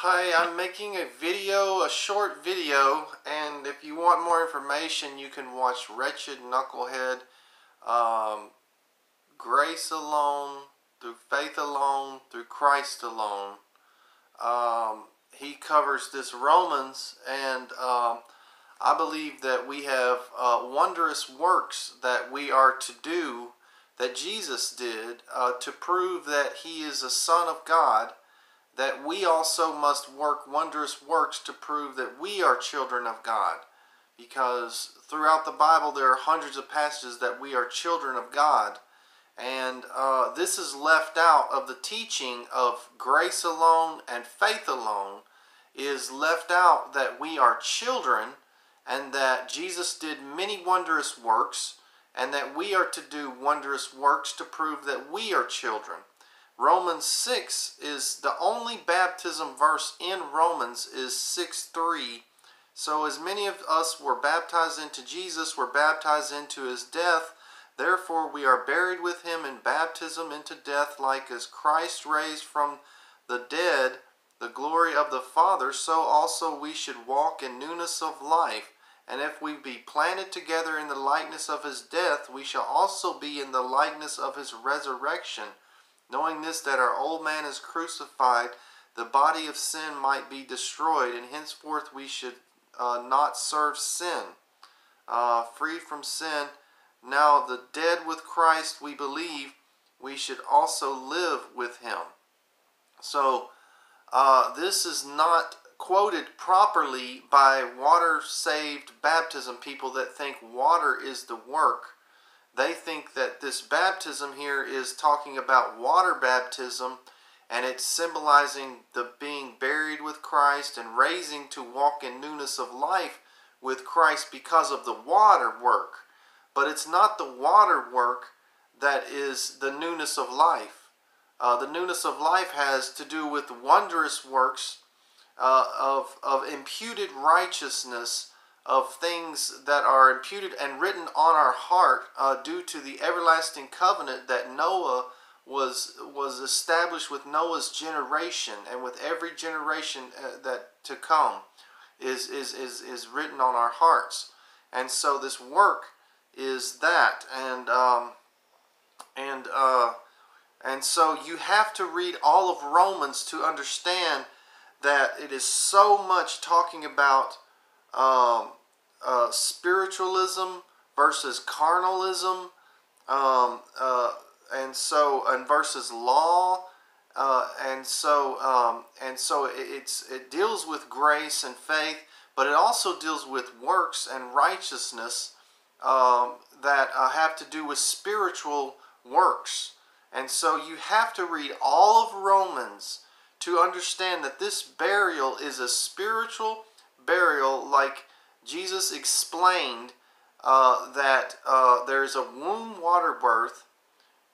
Hi, I'm making a short video, and if you want more information, you can watch Wretched Knucklehead, um, Grace Alone, Through Faith Alone, Through Christ Alone. He covers this Romans, and I believe that we have wondrous works that we are to do that Jesus did to prove that he is a son of God, that we also must work wondrous works to prove that we are children of God. Because throughout the Bible there are hundreds of passages that we are children of God. And this is left out of the teaching of grace alone and faith alone, is left out that we are children and that Jesus did many wondrous works and that we are to do wondrous works to prove that we are children. Romans 6 is the only baptism verse in Romans is 6:3. So as many of us were baptized into Jesus, were baptized into his death, therefore we are buried with him in baptism into death, like as Christ raised from the dead the glory of the Father, so also we should walk in newness of life. And if we be planted together in the likeness of his death, we shall also be in the likeness of his resurrection. Knowing this, that our old man is crucified, the body of sin might be destroyed, and henceforth we should not serve sin. Freed from sin, now the dead with Christ, we believe, we should also live with him. So this is not quoted properly by water-saved baptism people that think water is the work. They think that this baptism here is talking about water baptism, and it's symbolizing the being buried with Christ and raising to walk in newness of life with Christ because of the water work. But it's not the water work that is the newness of life. The newness of life has to do with wondrous works of imputed righteousness, of things that are imputed and written on our heart due to the everlasting covenant that Noah was established with Noah's generation, and with every generation that to come is written on our hearts. And so this work is that, and so you have to read all of Romans to understand that it is so much talking about spiritualism versus carnalism, and versus law, and so it deals with grace and faith, but it also deals with works and righteousness that have to do with spiritual works. And so you have to read all of Romans to understand that this burial is a spiritual burial, like Jesus explained that there's a womb water birth,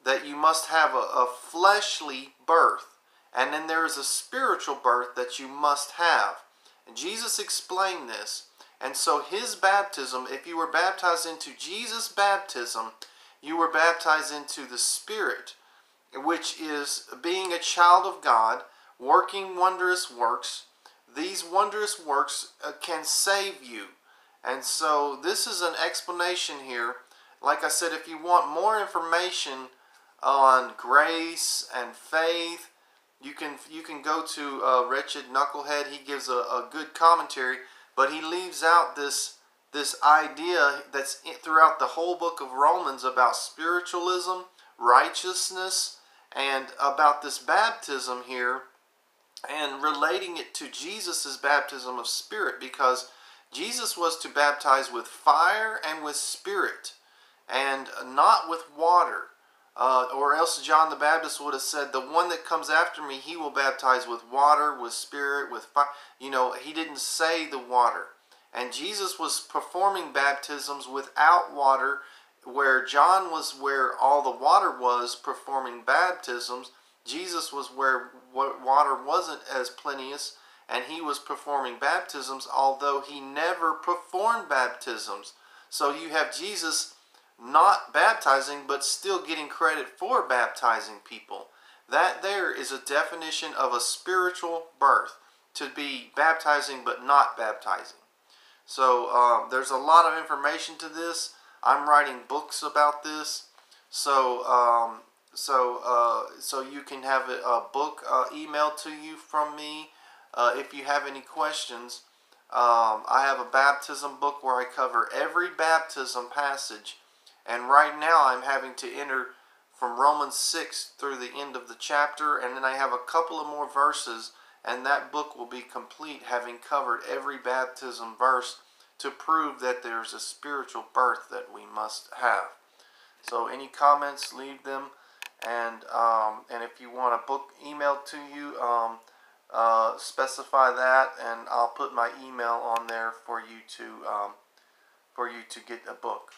that you must have a fleshly birth, and then there is a spiritual birth that you must have. And Jesus explained this. And so his baptism, if you were baptized into Jesus' baptism, you were baptized into the Spirit, which is being a child of God, working wondrous works. These wondrous works can save you. And so this is an explanation here. Like I said, if you want more information on grace and faith, you can go to Wretched Knucklehead. He gives a good commentary, but he leaves out this idea that's throughout the whole book of Romans about spiritualism, righteousness, and about this baptism here, and relating it to Jesus' baptism of Spirit, because Jesus was to baptize with fire and with Spirit, and not with water. Or else John the Baptist would have said, the one that comes after me, he will baptize with water, with Spirit, with fire. You know, he didn't say the water. And Jesus was performing baptisms without water, where John was where all the water was performing baptisms. Jesus was where water wasn't as plenteous, and he was performing baptisms, although he never performed baptisms. So you have Jesus not baptizing, but still getting credit for baptizing people. That there is a definition of a spiritual birth. to be baptizing but not baptizing. So there's a lot of information to this. I'm writing books about this. So so you can have a book emailed to you from me if you have any questions. I have a baptism book where I cover every baptism passage, and right now I'm having to enter from Romans 6 through the end of the chapter, and then I have a couple of more verses, and that book will be complete, having covered every baptism verse to prove that there's a spiritual birth that we must have. So any comments, leave them, and if you want a book emailed to you, specify that, and I'll put my email on there for you to get a book.